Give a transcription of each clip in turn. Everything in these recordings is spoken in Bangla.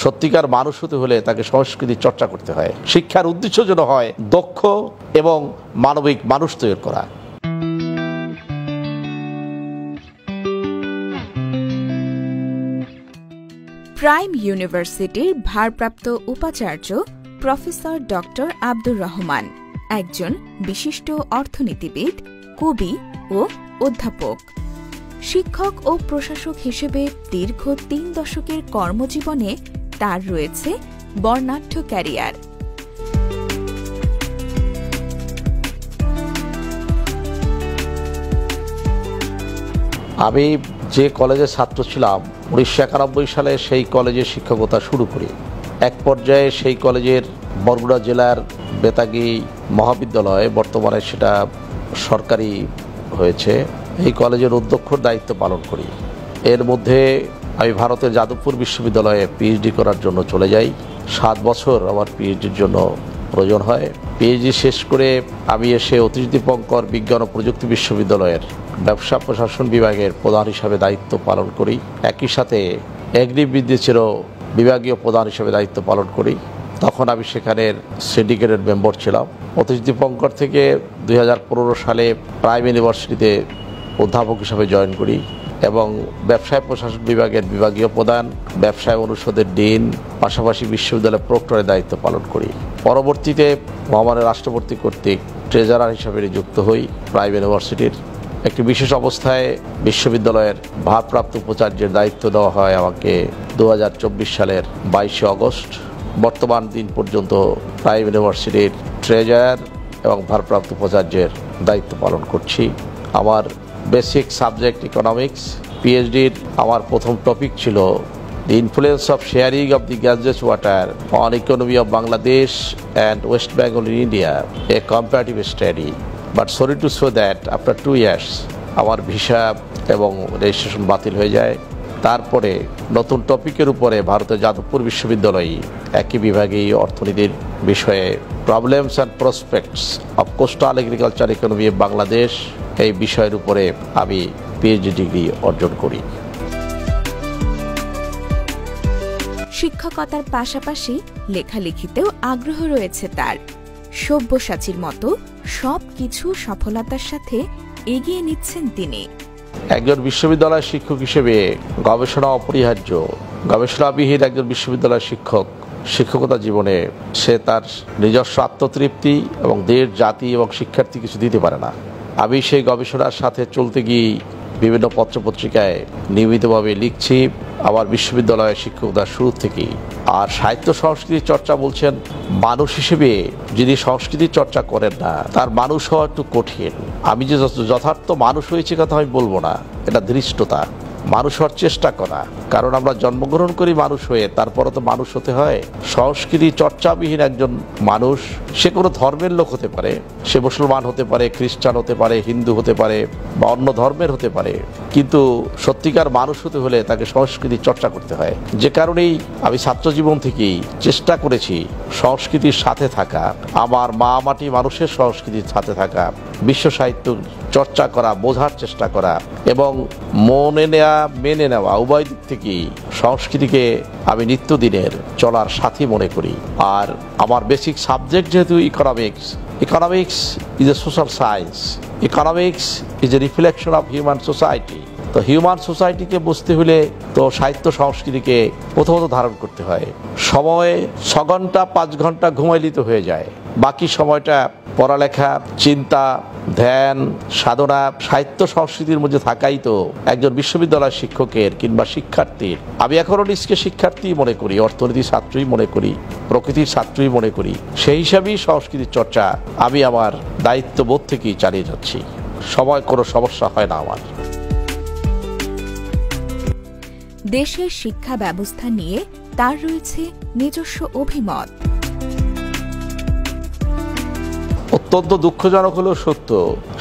সত্যিকার মানুষ হতে হলে তাকে সংস্কৃতি চর্চা করতে হয়। শিক্ষার উদ্দেশ্য যেন হয় দক্ষ এবং মানবিক মানুষ তৈরি করা। প্রাইম ইউনিভার্সিটির ভারপ্রাপ্ত উপাচার্য প্রফেসর ডক্টর আব্দুর রহমান একজন বিশিষ্ট অর্থনীতিবিদ, কবি ও অধ্যাপক। শিক্ষক ও প্রশাসক হিসেবে দীর্ঘ ৩ দশকের কর্মজীবনে তার রয়েছে বর্ণাঢ্য ক্যারিয়ার। আমি যে কলেজের ছাত্র ছিলাম 1991 সালে সেই কলেজে শিক্ষকতা শুরু করি। এক পর্যায়ে সেই কলেজের বরগুনা জেলার বেতাগী মহাবিদ্যালয়ে, বর্তমানে সেটা সরকারি হয়েছে, এই কলেজের অধ্যক্ষর দায়িত্ব পালন করি। এর মধ্যে আমি ভারতের যাদবপুর বিশ্ববিদ্যালয়ে পিএইচডি করার জন্য চলে যাই। 7 বছর আমার পিএইচডির জন্য প্রয়োজন হয়। পিএইচডি শেষ করে আমি এসে অতীশ দীপঙ্কর বিজ্ঞান ও প্রযুক্তি বিশ্ববিদ্যালয়ের ব্যবসা প্রশাসন বিভাগের প্রধান হিসাবে দায়িত্ব পালন করি। একই সাথে এগ্রিবিদ্যুতেরও বিভাগীয় প্রধান হিসেবে দায়িত্ব পালন করি। তখন আমি সেখানের সিন্ডিকেটের মেম্বার ছিলাম। অতীশ দীপঙ্কর থেকে 2015 সালে প্রাইম ইউনিভার্সিটিতে অধ্যাপক হিসাবে জয়েন করি এবং ব্যবসায় প্রশাসন বিভাগের বিভাগীয় প্রধান, ব্যবসায় অনুষদের ডিন, পাশাপাশি বিশ্ববিদ্যালয়ের প্রক্টরের দায়িত্ব পালন করি। পরবর্তীতে মহামান্য রাষ্ট্রপতি কর্তৃক ট্রেজারার হিসাবে নিযুক্ত হই প্রাইম ইউনিভার্সিটির। একটি বিশেষ অবস্থায় বিশ্ববিদ্যালয়ের ভারপ্রাপ্ত উপাচার্যের দায়িত্ব দেওয়া হয় আমাকে 2024 সালের 22 অগস্ট। বর্তমান দিন পর্যন্ত প্রাইম ইউনিভার্সিটির ট্রেজারার এবং ভারপ্রাপ্ত উপাচার্যের দায়িত্ব পালন করছি। আমার বেসিক সাবজেক্ট ইকোনমিক্স। পিএইচডির আমার প্রথম টপিক ছিল The influence of sharing of the gaseous water on economy of Bangladesh and West Bengal in India, a comparative study. But sorry to say that after 2 years আমার ভিসা এবং রেজিস্ট্রেশন বাতিল হয়ে যায়। তারপরে নতুন টপিকের উপরে ভারতের যাদবপুর বিশ্ববিদ্যালয়ে একই বিভাগেই অর্থনীতির বিষয়ে problems and prospects of coastal agriculture economy of Bangladesh, এই বিষয়ের উপরে আমি পিএইচডি ডিগ্রি অর্জন করি। শিক্ষকতার পাশাপাশি লেখালেখিতেও আগ্রহ রয়েছে তার। সব্যসাচীর মতো সবকিছু সফলতার সাথে এগিয়ে নিচ্ছেন তিনি। একজন বিশ্ববিদ্যালয় শিক্ষক হিসেবে গবেষণা অপরিহার্য। গবেষণাবিহীন একজন বিশ্ববিদ্যালয় শিক্ষক শিক্ষকতা জীবনে সে তার নিজস্ব আত্মতৃপ্তি এবং দেশ, জাতি এবং শিক্ষার্থী কিছু দিতে পারে না। আমি সেই গবেষণার সাথে চলতে গিয়ে বিভিন্ন পত্রপত্রিকায় নিয়মিতভাবে লিখছি আমার বিশ্ববিদ্যালয়ের শিক্ষকতার শুরু থেকেই। আর সাহিত্য সংস্কৃতি চর্চা বলছেন, মানুষ হিসেবে যিনি সংস্কৃতি চর্চা করেন না তার মানুষ হওয়া একটু কঠিন। আমি যে যথার্থ মানুষ হয়েছে কথা আমি বলবো না, এটা ধৃষ্টতা। মানুষ হওয়ার চেষ্টা করা, কারণ আমরা জন্মগ্রহণ করি মানুষ হয়ে, তারপরে তো মানুষ হতে হয়। সংস্কৃতি চর্চাবিহীন একজন মানুষ, সে কোনো ধর্মের লোক হতে পারে, সে মুসলমান হতে পারে, খ্রিস্টান হতে পারে, হিন্দু হতে পারে বা অন্য ধর্মের হতে পারে, কিন্তু সত্যিকার মানুষ হতে হলে তাকে সংস্কৃতি চর্চা করতে হয়। যে কারণেই আমি ছাত্রজীবন থেকেই চেষ্টা করেছি সংস্কৃতির সাথে থাকা, আমার মা মাটি মানুষের সংস্কৃতির সাথে থাকা, বিশ্ব সাহিত্য চর্চা করা, বোঝার চেষ্টা করা এবং মেনে নেওয়া উভয় দিক থেকেই সংস্কৃতিকে আমি নিত্যদিনের চলার সাথী মনে করি। আর আমার বেসিক সাবজেক্ট যেহেতু economics, economics is a social science, economics is a reflection of human society. তো হিউম্যান সোসাইটিকে বুঝতে হলে তো সাহিত্য সংস্কৃতিকে প্রথমত ধারণ করতে হয়। সময়ে 6 ঘন্টা 5 ঘন্টা ঘুমাইলিত হয়ে যায়, বাকি সময়টা পড়ালেখা, চিন্তা, ধ্যান, সাধনা, সাহিত্য সংস্কৃতির মধ্যে থাকাই তো একজন বিশ্ববিদ্যালয় শিক্ষকের কিংবা শিক্ষার্থীর। আমি এখনও নিজকে শিক্ষার্থী মনে করি, অর্থনীতির ছাত্রই মনে করি, প্রকৃতির ছাত্রই মনে করি। সেই হিসাবেই সংস্কৃতির চর্চা আমি আমার দায়িত্ববোধ থেকেই চালিয়ে যাচ্ছি। সময় কোনো সমস্যা হয় না আমার। দেশের শিক্ষা ব্যবস্থা নিয়ে তার রয়েছে নিজস্ব অভিমত। অত্যন্ত দুঃখজনক হলেও সত্য,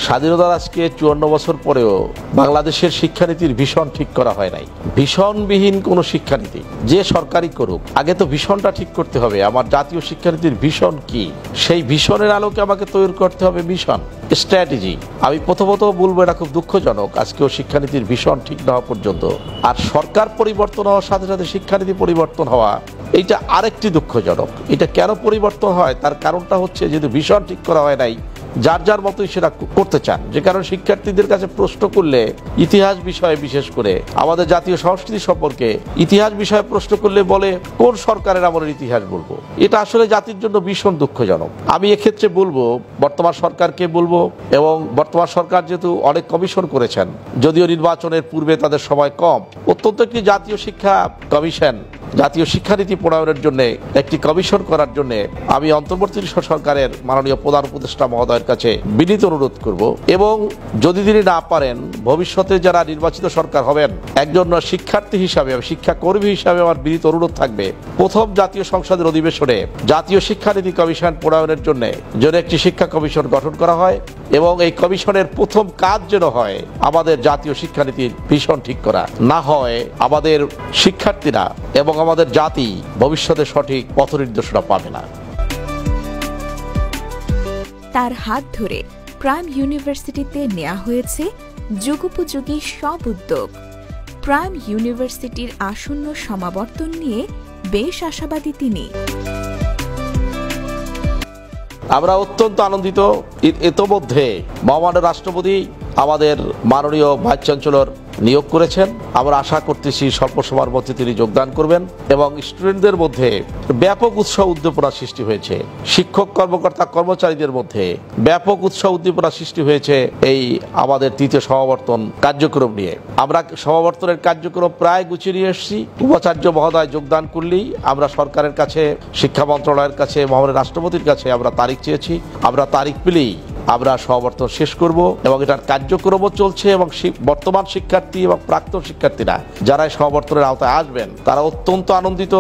স্বাধীনতার আজকে 54 বছর পরেও বাংলাদেশের শিক্ষানীতির ভীষণ ঠিক করা হয় নাই। ভীষণবিহীন কোনো শিক্ষানীতি যে সরকারই করুক, আগে তো ভীষণটা ঠিক করতে হবে। আমার জাতীয় শিক্ষানীতির ভীষণ কি, সেই ভীষণের আলোকে আমাকে তৈরি করতে হবে ভীষণ স্ট্র্যাটেজি। আমি প্রথমত বলবো এটা খুব দুঃখজনক, আজকেও শিক্ষানীতির ভীষণ ঠিক না হওয়া পর্যন্ত। আর সরকার পরিবর্তন হওয়ার সাথে সাথে শিক্ষানীতি পরিবর্তন হওয়া, এইটা আরেকটি দুঃখজনক। এটা কেন পরিবর্তন হয় তার কারণটা হচ্ছে যেহেতু ভীষণ ঠিক করা হয় নাই, যার যার মতোই সেটা করতে চান। যে কারণে শিক্ষার্থীদের কাছে প্রশ্ন করলে ইতিহাস বিষয়ে, বিশেষ করে আমাদের জাতীয় সংস্কৃতি সম্পর্কে ইতিহাস বিষয়ে প্রশ্ন করলে বলে কোন সরকারের আমলের ইতিহাস বলবো। এটা আসলে জাতির জন্য ভীষণ দুঃখজনক। আমি এক্ষেত্রে বলবো বর্তমান সরকারকে বলবো, এবং বর্তমান সরকার যেহেতু অনেক কমিশন করেছেন, যদিও নির্বাচনের পূর্বে তাদের সময় কম, অত্যন্ত একটি জাতীয় শিক্ষা কমিশন, জাতীয় শিক্ষানীতি প্রণয়নের জন্য একটি কমিশন করার জন্য আমি অন্তর্বর্তী সরকারের মাননীয় প্রধান উপদেষ্টা মহোদয়ের কাছে বিনীত অনুরোধ করব। এবং যদি তিনি না পারেন, ভবিষ্যতে যারা নির্বাচিত সরকার হবেন, একজন শিক্ষার্থী হিসাবে, শিক্ষাকর্মী হিসাবে আমার বিনীত অনুরোধ থাকবে, প্রথম জাতীয় সংসদের অধিবেশনে জাতীয় শিক্ষানীতি কমিশন প্রণয়নের জন্য যেন একটি শিক্ষা কমিশন গঠন করা হয়, এবং এই কমিশনের প্রথম কাজ যেন হয় আমাদের জাতীয় শিক্ষানীতির ভীষণ ঠিক করা। না হয় আমাদের শিক্ষার্থীরা এবং আমাদের জাতি ভবিষ্যতে সঠিক পথ নির্দেশনা পাবে না। তার হাত ধরে প্রাইম ইউনিভার্সিটিতে নেওয়া হয়েছে যুগোপযোগী সব উদ্যোগ। প্রাইম ইউনিভার্সিটির আসন্ন সমাবর্তন নিয়ে বেশ আশাবাদী তিনি। আমরা অত্যন্ত আনন্দিত। ইতোমধ্যে মহামান্য রাষ্ট্রপতি আমাদের মাননীয় ভাইস চ্যান্সেলর নিয়োগ করেছেন। আমরা আশা করতেছি স্বল্প সময়ের মধ্যে তিনি যোগদান করবেন, এবং স্টুডেন্টদের মধ্যে ব্যাপক উৎসাহ উদ্দীপনা সৃষ্টি হয়েছে। শিক্ষক কর্মকর্তা কর্মচারীদের মধ্যে ব্যাপক উৎসাহ উদ্দীপনা সৃষ্টি হয়েছে এই আমাদের তৃতীয় সমাবর্তন কার্যক্রম নিয়ে। আমরা সমাবর্তনের কার্যক্রম প্রায় গুছিয়ে নিয়ে এসেছি। উপাচার্য মহোদয় যোগদান করলেই আমরা সরকারের কাছে, শিক্ষা মন্ত্রণালয়ের কাছে, মহামান্য রাষ্ট্রপতির কাছে আমরা তারিখ চেয়েছি। আমরা তারিখ পেলেই আমরা সমাবর্তন শেষ করব, এবং এটার কার্যক্রমও চলছে। এবং বর্তমান শিক্ষার্থী এবং প্রাক্তন শিক্ষার্থীরা যারা এই সমাবর্তনের আওতায় আসবেন, তারা অত্যন্ত আনন্দিত,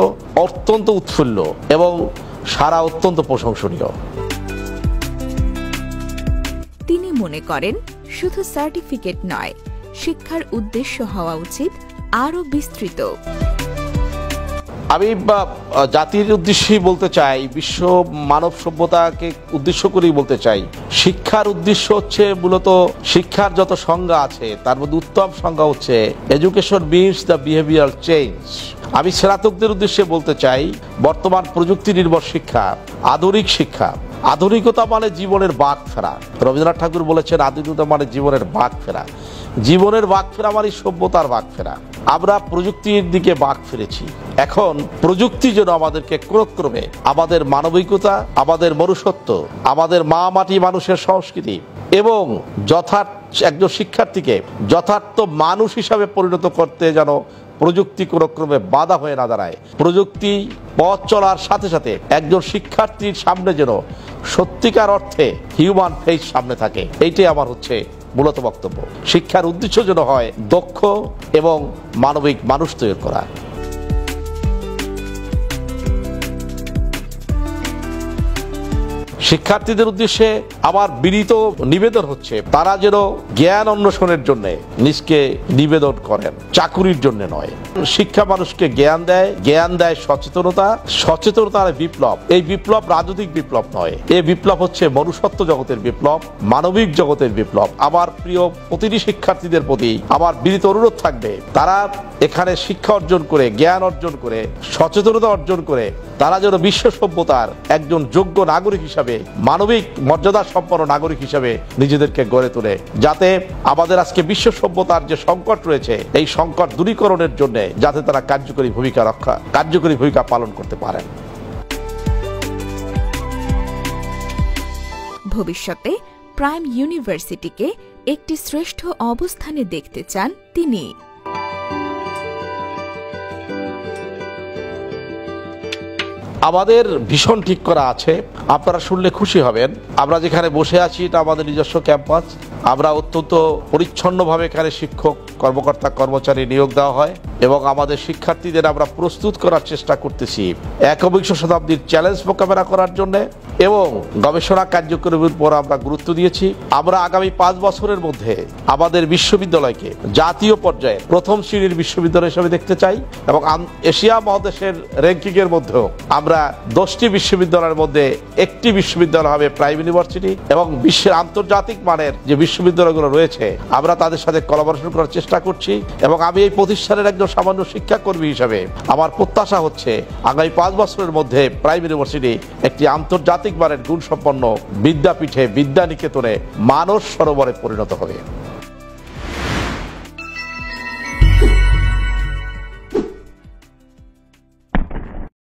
অত্যন্ত উৎফুল্ল, এবং সারা অত্যন্ত প্রশংসনীয়। তিনি মনে করেন শুধু সার্টিফিকেট নয়, শিক্ষার উদ্দেশ্য হওয়া উচিত আরও বিস্তৃত। আমি জাতির উদ্দেশ্যেই বলতে চাই, বিশ্ব মানব সভ্যতাকে উদ্দেশ্য করেই বলতে চাই, শিক্ষার উদ্দেশ্য হচ্ছে মূলত, শিক্ষার যত সংজ্ঞা আছে তার মধ্যে উত্তম সংজ্ঞা হচ্ছে education means the behavioural change. আমি স্নাতকদের উদ্দেশ্যে বলতে চাই, বর্তমান প্রযুক্তি নির্ভর শিক্ষা, আধুনিক শিক্ষা, আধুনিকতা মানে জীবনের বাঁক ফেরা। রবীন্দ্রনাথ ঠাকুর বলেছেন আধুনিকতা মানে জীবনের বাঁক ফেরা। জীবনের বাঁক ফেরা মানে সভ্যতার বাঁক ফেরা। আমরা প্রযুক্তির দিকে বাঁক ফিরেছি। এখন প্রযুক্তি যেন আমাদেরকে ক্রমে আমাদের মানবিকতা, আমাদের মনুষ্যত্ব, আমাদের মা মাটি মানুষের সংস্কৃতি এবং একজন শিক্ষার্থীকে যথার্থ মানুষ হিসাবে পরিণত করতে যেন প্রযুক্তি ক্রমে বাধা হয়ে না দাঁড়ায়। প্রযুক্তি পথ চলার সাথে সাথে একজন শিক্ষার্থীর সামনে যেন সত্যিকার অর্থে হিউম্যান ফেস সামনে থাকে। এইটাই আমার হচ্ছে মূলত বক্তব্য। শিক্ষার উদ্দেশ্য যেন হয় দক্ষ এবং মানবিক মানুষ তৈরি করা। শিক্ষার্থীদের উদ্দেশ্যে আমার বিনীত নিবেদন হচ্ছে, তারা যেন জ্ঞান অন্বেষণের জন্য নিজকে নিবেদন করেন, চাকুরির জন্য নয়। শিক্ষা মানুষকে জ্ঞান দেয়, জ্ঞান দেয় সচেতনতা, সচেতনতার বিপ্লব। এই বিপ্লব রাজনৈতিক বিপ্লব নয়, এই বিপ্লব হচ্ছে মনুষ্যত্ব জগতের বিপ্লব, মানবিক জগতের বিপ্লব। আমার প্রিয় প্রতিটি শিক্ষার্থীদের প্রতি আমার বিনীত অনুরোধ থাকবে, তারা এখানে শিক্ষা অর্জন করে, জ্ঞান অর্জন করে, সচেতনতা অর্জন করে তারা যেন বিশ্ব সভ্যতার একজন যোগ্য নাগরিক হিসাবে, মানবিক মর্যাদা সম্পন্ন নাগরিক হিসাবে নিজেদেরকে গড়ে তোলে, যাতে আমাদের আজকে বিশ্ব সভ্যতার যে সংকট রয়েছে এই সংকট দূরীকরণের জন্য যাতে তারা কার্যকরী ভূমিকা পালন করতে পারেন। ভবিষ্যতে প্রাইম ইউনিভার্সিটিকে একটি শ্রেষ্ঠ অবস্থানে দেখতে চান তিনি। আমাদের ভীষণ ঠিক করা আছে, আপনারা শুনলে খুশি হবেন। আমরা যেখানে বসে আছি এটা আমাদের নিজস্ব ক্যাম্পাস। আমরা অত্যন্ত পরিচ্ছন্নভাবে এখানে শিক্ষক, কর্মকর্তা, কর্মচারী নিয়োগ দেওয়া হয় এবং আমাদের শিক্ষার্থীদের আমরা প্রস্তুত করার চেষ্টা করতেছি একবিংশ শতাব্দীর চ্যালেঞ্জ মোকাবেলা করার জন্য এবং গবেষণা কার্যক্রমের উপর আমরা গুরুত্ব দিয়েছি। আমরা আগামী 5 বছরের মধ্যে আমাদের বিশ্ববিদ্যালয়কে জাতীয় পর্যায়ে প্রথম শ্রেণীর বিশ্ববিদ্যালয় হিসেবে দেখতে চাই এবং এশিয়া মহাদেশের র্যাঙ্কিং এর মধ্যেও আমরা 10টি বিশ্ববিদ্যালয়ের মধ্যে একটি বিশ্ববিদ্যালয় হবে প্রাইম ইউনিভার্সিটি এবং বিশ্বের আন্তর্জাতিক মানের যে বিশ্ববিদ্যালয়গুলো রয়েছে আমরা তাদের সাথে কোলাবোরেশন করার চেষ্টা করছি এবং আমি এই প্রতিষ্ঠানের একজন সামান্য শিক্ষাকর্মী হিসাবে আমার প্রত্যাশা হচ্ছে আগামী 5 বছরের মধ্যে প্রাইম ইউনিভার্সিটি একটি আন্তর্জাতিক মানের গুণসম্পন্ন বিদ্যাপীঠে বিদ্যানিকেতনে মানস সরোবরে পরিণত হবে।